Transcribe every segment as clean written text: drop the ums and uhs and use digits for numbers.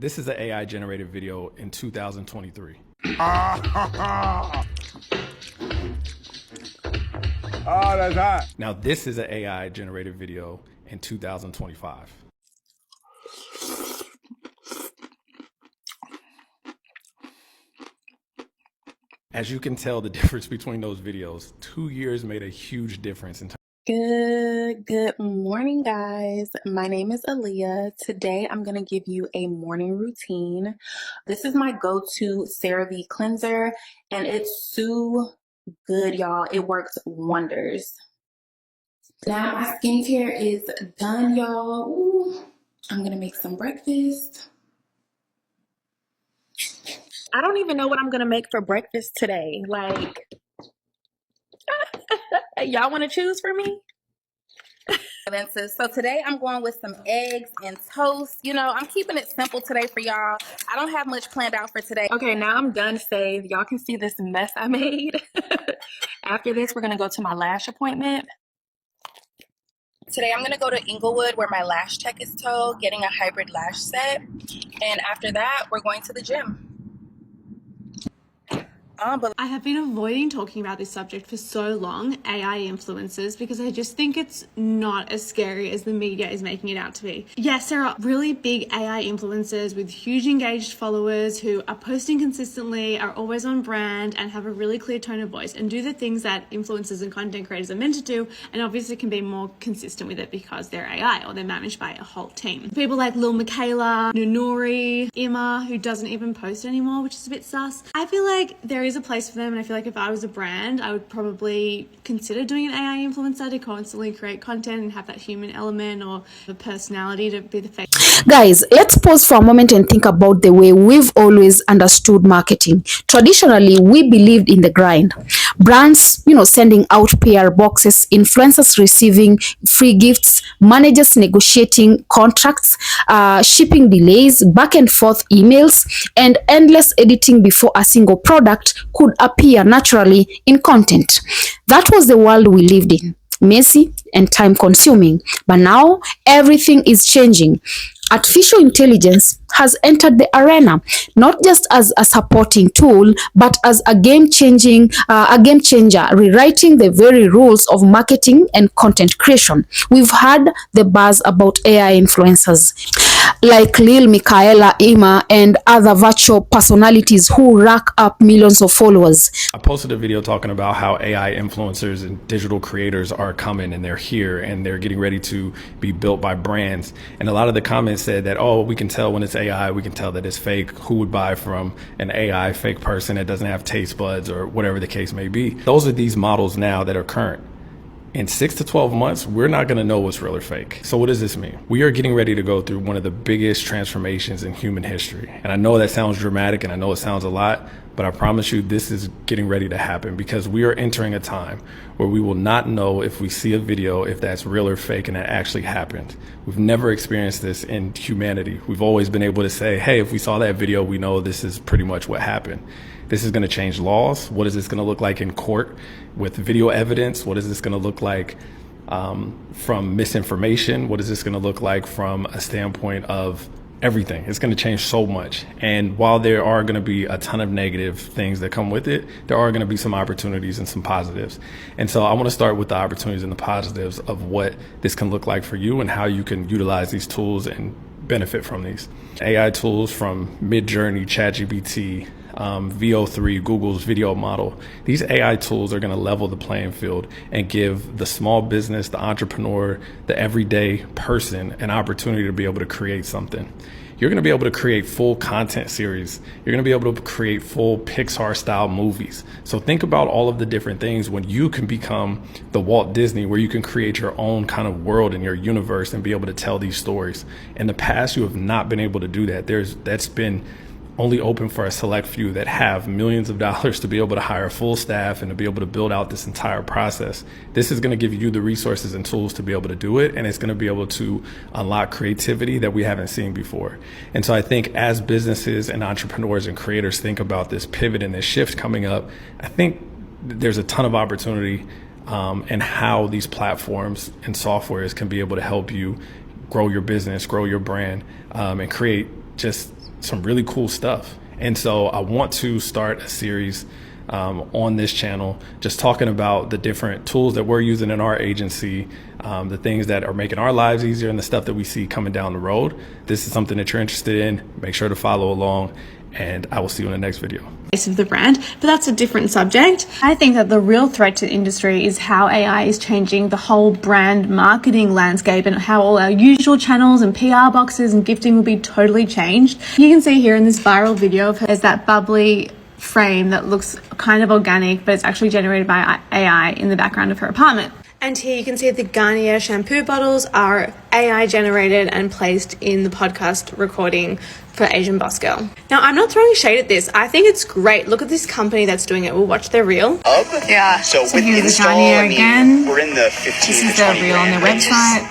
This is an AI generated video in 2023. Oh, that's hot. Now, this is an AI generated video in 2025. As you can tell, the difference between those videos, 2 years made a huge difference in terms. Good morning, guys. My name is Aaliyah. Today I'm going to give you a morning routine. This is my go-to CeraVe cleanser, and it's so good, y'all. It works wonders. Now my skincare is done, y'all. Ooh, I'm going to make some breakfast. I don't even know what I'm going to make for breakfast today. Like, y'all want to choose for me? So today I'm going with some eggs and toast. You know, I'm keeping it simple today for y'all. I don't have much planned out for today. Okay, now I'm done saved. Y'all can see this mess I made. After this, we're gonna go to my lash appointment. Today I'm gonna go to Inglewood where my lash tech is told, getting a hybrid lash set. And after that, we're going to the gym. I have been avoiding talking about this subject for so long, AI influencers, because I just think it's not as scary as the media is making it out to be. Yes, there are really big AI influencers with huge engaged followers who are posting consistently, are always on brand, and have a really clear tone of voice and do the things that influencers and content creators are meant to do, and obviously can be more consistent with it because they're AI or they're managed by a whole team. People like Lil Michaela, Nunuri, Emma, who doesn't even post anymore, which is a bit sus. I feel like there is a place for them, and I feel like if I was a brand, I would probably consider doing an AI influencer to constantly create content and have that human element or the personality to be the face. Guys, let's pause for a moment and think about the way we've always understood marketing. Traditionally, we believed in the grind. Brands, sending out PR boxes, influencers receiving free gifts, managers negotiating contracts, shipping delays, back and forth emails, and endless editing before a single product could appear naturally in content. That was the world we lived in. Messy and time consuming. But now everything is changing. Artificial intelligence has entered the arena, not just as a supporting tool, but as a game changer, rewriting the very rules of marketing and content creation. We've had the buzz about AI influencers like Lil Michaela, Emma, and other virtual personalities who rack up millions of followers. I posted a video talking about how AI influencers and digital creators are coming, and they're here and they're getting ready to be built by brands. And a lot of the comments said that, oh, we can tell when it's AI, we can tell that it's fake. Who would buy from an AI fake person that doesn't have taste buds or whatever the case may be? Those are these models now that are current. In 6 to 12 months, we're not going to know what's real or fake. So what does this mean? We are getting ready to go through one of the biggest transformations in human history. And I know that sounds dramatic and I know it sounds a lot, but I promise you this is getting ready to happen because we are entering a time where we will not know if we see a video if that's real or fake and that actually happened. We've never experienced this in humanity. We've always been able to say, hey, if we saw that video, we know this is pretty much what happened. This is going to change laws. What is this going to look like in court with video evidence? What is this going to look like from misinformation? What is this going to look like from a standpoint of everything? It's going to change so much. And while there are going to be a ton of negative things that come with it, there are going to be some opportunities and some positives. And so I want to start with the opportunities and the positives of what this can look like for you and how you can utilize these tools and benefit from these. AI tools from Midjourney, ChatGPT, VO3, Google's video model. These AI tools are going to level the playing field and give the small business, the entrepreneur, the everyday person an opportunity to be able to create something. You're going to be able to create full content series. You're going to be able to create full Pixar style movies. So think about all of the different things when you can become the Walt Disney, where you can create your own kind of world in your universe and be able to tell these stories. In the past, you have not been able to do that. That's been only open for a select few that have millions of dollars to be able to hire full staff and to be able to build out this entire process. This is going to give you the resources and tools to be able to do it, and it's going to be able to unlock creativity that we haven't seen before. And so I think as businesses and entrepreneurs and creators think about this pivot and this shift coming up, I think there's a ton of opportunity in how these platforms and softwares can be able to help you grow your business, grow your brand, and create just some really cool stuff. And so I want to start a series on this channel, just talking about the different tools that we're using in our agency, the things that are making our lives easier and the stuff that we see coming down the road. This is something that you're interested in. Make sure to follow along, and I will see you in the next video. Of the brand, but that's a different subject. I think that the real threat to the industry is how AI is changing the whole brand marketing landscape and how all our usual channels and PR boxes and gifting will be totally changed. You can see here in this viral video of her, there's that bubbly frame that looks kind of organic, but it's actually generated by AI in the background of her apartment. And here you can see the Garnier shampoo bottles are AI generated and placed in the podcast recording for Asian Boss Girl. Now, I'm not throwing shade at this. I think it's great. Look at this company that's doing it. We'll watch their reel. Yeah. So with here's the Garnier again. We're in the 15 This is to their 20 reel on their website.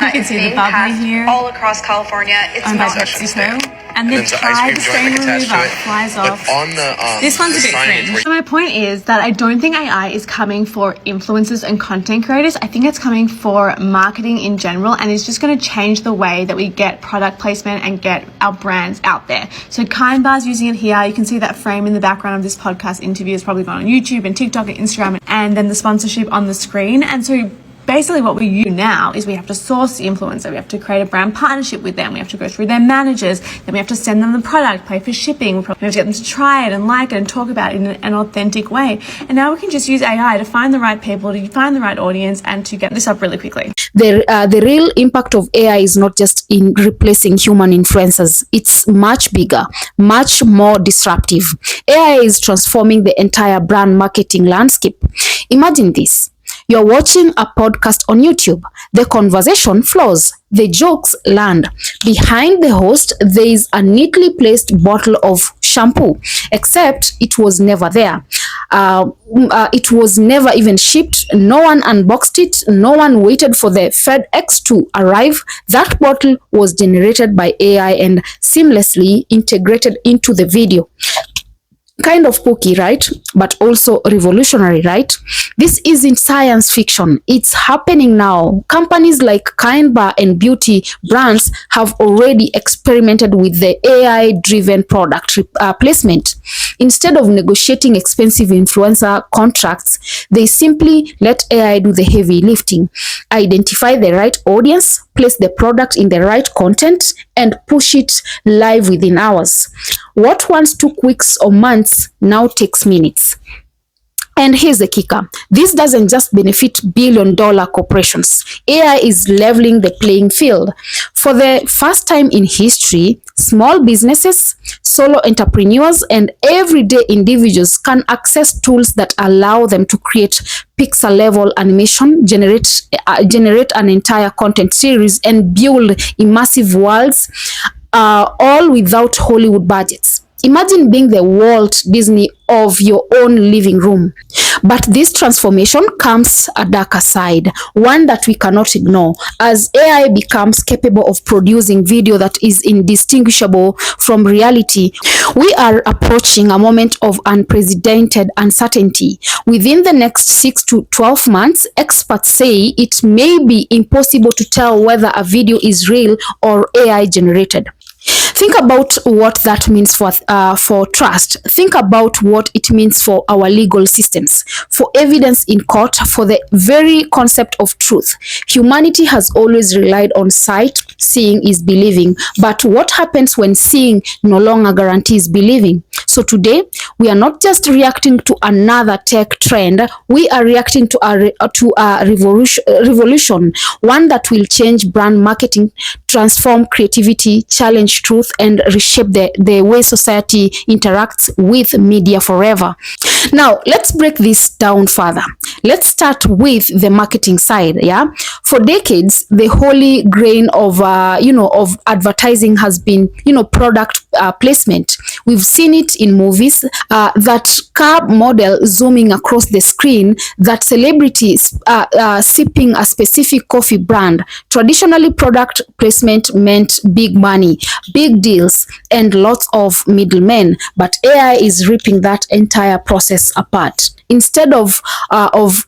You can see the bubbly here. All across California. It's Owned by not PepsiCo. And the there's an ice cream Tide joint stain attached to remover it. flies off. But on the This one's a the bit signage cringe. So my point is that I don't think AI is coming for influencers and content creators. I think it's coming for marketing in general, and it's just going to change the way that we get product placement and get our brands out there. So Kind Bar's using it here. You can see that frame in the background of this podcast interview is probably gone on YouTube and TikTok and Instagram, and then the sponsorship on the screen. And so basically what we do now is we have to source the influencer, we have to create a brand partnership with them, we have to go through their managers, then we have to send them the product, pay for shipping, we have to get them to try it and like it and talk about it in an authentic way. And now we can just use AI to find the right people, to find the right audience, and to get this up really quickly. The real impact of AI is not just in replacing human influencers. It's much bigger, much more disruptive. AI is transforming the entire brand marketing landscape. Imagine this. You're watching a podcast on YouTube. The conversation flows. The jokes land. Behind the host, there is a neatly placed bottle of shampoo, except it was never there. It was never even shipped. No one unboxed it. No one waited for the FedEx to arrive. That bottle was generated by AI and seamlessly integrated into the video. Kind of spooky, right? But also revolutionary, right? This isn't science fiction. It's happening now. Companies like Kind Bar and beauty brands have already experimented with the AI-driven product placement. Instead of negotiating expensive influencer contracts, they simply let AI do the heavy lifting, identify the right audience, place the product in the right content, and push it live within hours. What once took weeks or months now takes minutes. And here's the kicker. This doesn't just benefit billion-dollar corporations. AI is leveling the playing field. For the first time in history, small businesses, solo entrepreneurs, and everyday individuals can access tools that allow them to create pixel-level animation, generate an entire content series, and build immersive worlds, all without Hollywood budgets. Imagine being the Walt Disney of your own living room. But this transformation comes a darker side, one that we cannot ignore. As AI becomes capable of producing video that is indistinguishable from reality, we are approaching a moment of unprecedented uncertainty. Within the next 6 to 12 months, experts say it may be impossible to tell whether a video is real or AI generated. Think about what that means for trust. Think about what it means for our legal systems, for evidence in court, for the very concept of truth. Humanity has always relied on sight. Seeing is believing. But what happens when seeing no longer guarantees believing? So today, we are not just reacting to another tech trend. We are reacting to a revolution, one that will change brand marketing, transform creativity, challenge truth, and reshape the way society interacts with media forever. Now, let's break this down further. Let's start with the marketing side. Yeah, for decades, the holy grail of advertising has been product placement. We've seen it in movies, that car model zooming across the screen, that celebrities sipping a specific coffee brand. Traditionally, product placement meant big money, big deals, and lots of middlemen. But AI is ripping that entire process apart. Instead of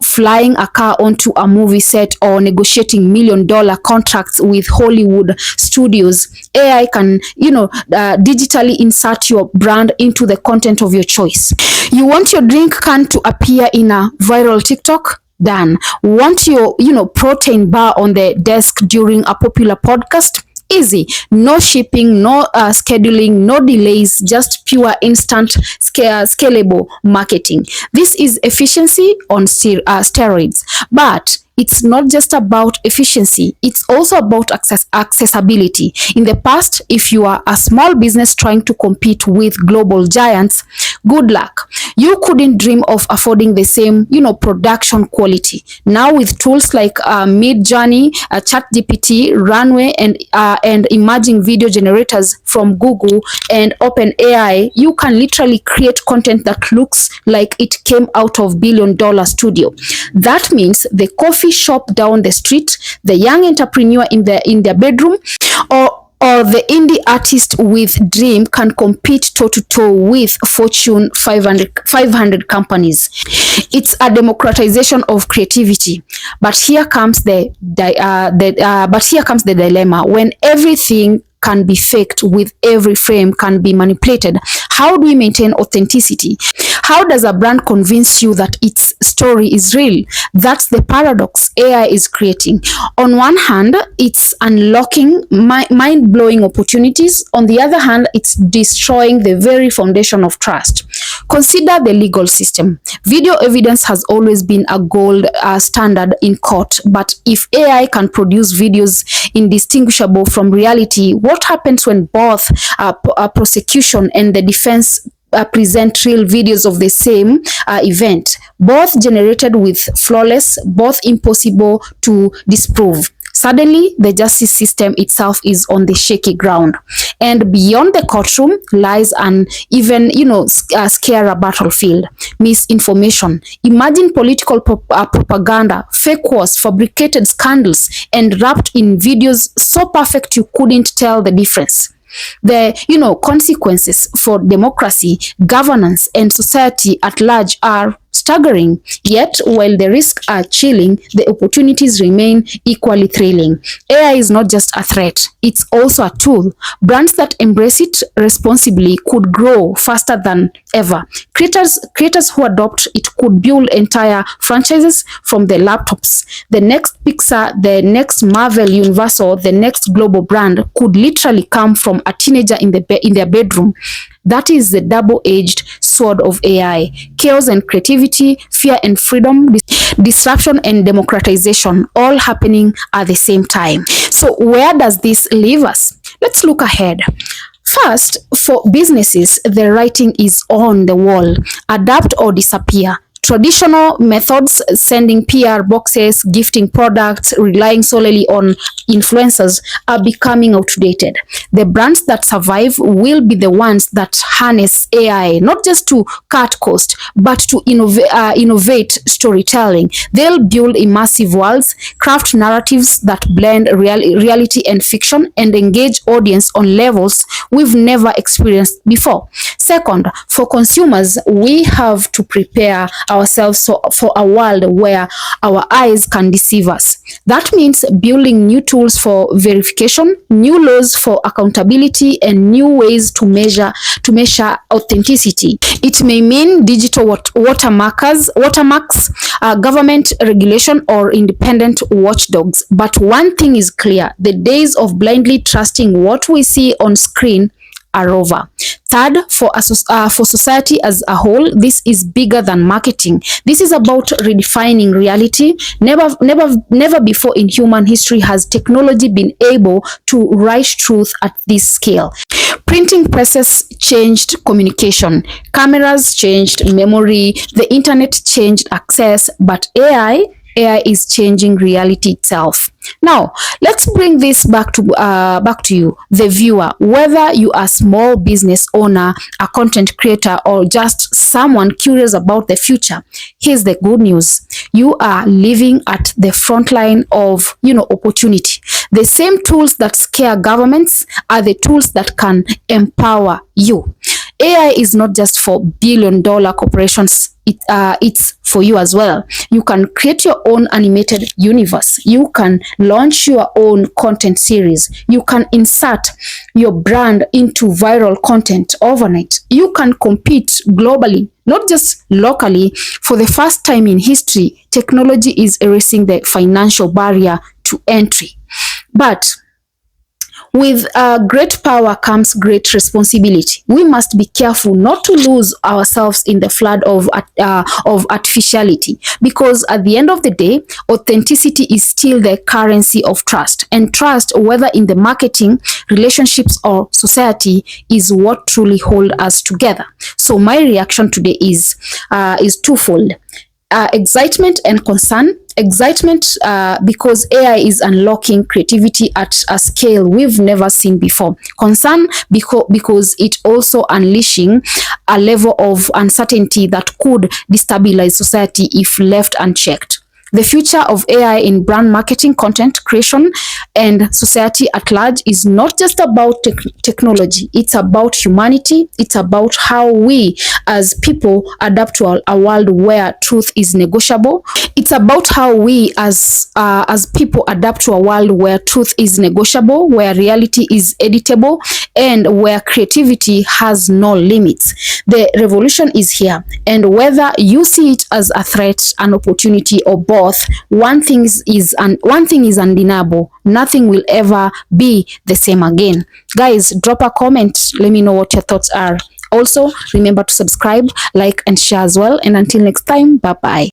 flying a car onto a movie set or negotiating $1 million contracts with Hollywood studios, AI can, digitally insert your brand into the content of your choice. You want your drink can to appear in a viral TikTok? Done. Want your, protein bar on the desk during a popular podcast? Easy. No shipping, no scheduling, no delays, just pure instant scalable marketing. This is efficiency on steroids. But it's not just about efficiency, it's also about accessibility. In the past, if you are a small business trying to compete with global giants, good luck. You couldn't dream of affording the same, production quality. Now with tools like Midjourney, ChatGPT, Runway, and emerging video generators from Google and OpenAI, you can literally create content that looks like it came out of $1 billion studio. That means the coffee shop down the street, the young entrepreneur in their bedroom, or the indie artist with dream can compete toe-to-toe with Fortune 500 companies. It's a democratization of creativity. But here comes the dilemma. When everything can be faked, with every frame can be manipulated, how do we maintain authenticity? How does a brand convince you that its story is real? That's the paradox AI is creating. On one hand, it's unlocking mind-blowing opportunities. On the other hand, it's destroying the very foundation of trust. Consider the legal system. Video evidence has always been a gold standard in court, but if AI can produce videos indistinguishable from reality, what happens when both prosecution and the defense present real videos of the same event, both generated with flawless, both impossible to disprove? Suddenly, the justice system itself is on the shaky ground. And beyond the courtroom lies an even, scarier battlefield: misinformation. Imagine political propaganda, fake wars, fabricated scandals, and wrapped in videos so perfect you couldn't tell the difference. The, consequences for democracy, governance, and society at large are staggering. Yet, while the risks are chilling, the opportunities remain equally thrilling. AI is not just a threat, it's also a tool. Brands that embrace it responsibly could grow faster than ever. Creators who adopt it could build entire franchises from the laptops. The next Pixar, the next Marvel Universal, the next global brand could literally come from a teenager in their bedroom. That is the double-edged sword of AI. Chaos and creativity, fear and freedom, disruption and democratization, all happening at the same time. So where does this leave us? Let's look ahead. First, for businesses, the writing is on the wall. Adapt or disappear. Traditional methods, sending PR boxes, gifting products, relying solely on influencers, are becoming outdated. The brands that survive will be the ones that harness AI, not just to cut cost, but to innovate storytelling. They'll build immersive worlds, craft narratives that blend reality and fiction, and engage audience on levels we've never experienced before. Second, for consumers, we have to prepare ourselves for a world where our eyes can deceive us. That means building new tools for verification, new laws for accountability, and new ways to measure authenticity. It may mean digital watermarks, government regulation, or independent watchdogs. But one thing is clear: the days of blindly trusting what we see on screen are over. Third, for society as a whole, this is bigger than marketing. This is about redefining reality. Never before in human history has technology been able to write truth at this scale. Printing presses changed communication. Cameras changed memory. The internet changed access. But AI is changing reality itself. Now, let's bring this back to you, the viewer. Whether you are a small business owner, a content creator, or just someone curious about the future, here's the good news: you are living at the front line of opportunity. The same tools that scare governments are the tools that can empower you. AI is not just for billion-dollar corporations. It's for you as well. You can create your own animated universe. You can launch your own content series. You can insert your brand into viral content overnight. You can compete globally, not just locally. For the first time in history, technology is erasing the financial barrier to entry. But with great power comes great responsibility. We must be careful not to lose ourselves in the flood of artificiality, because at the end of the day, authenticity is still the currency of trust. And trust, whether in the marketing, relationships, or society, is what truly holds us together. So my reaction today is twofold. Excitement and concern. Excitement because AI is unlocking creativity at a scale we've never seen before. Concern because it also unleashing a level of uncertainty that could destabilize society if left unchecked. The future of AI in brand marketing, content creation, and society at large is not just about technology. It's about humanity. It's about how we as people adapt to a world where truth is negotiable. It's about how we as people adapt to a world where truth is negotiable, where reality is editable, and where creativity has no limits. The revolution is here, and whether you see it as a threat, an opportunity, or both, one thing is undeniable: nothing will ever be the same again. Guys, drop a comment. Let me know what your thoughts are. Also, remember to subscribe, like, and share as well. And until next time, bye bye.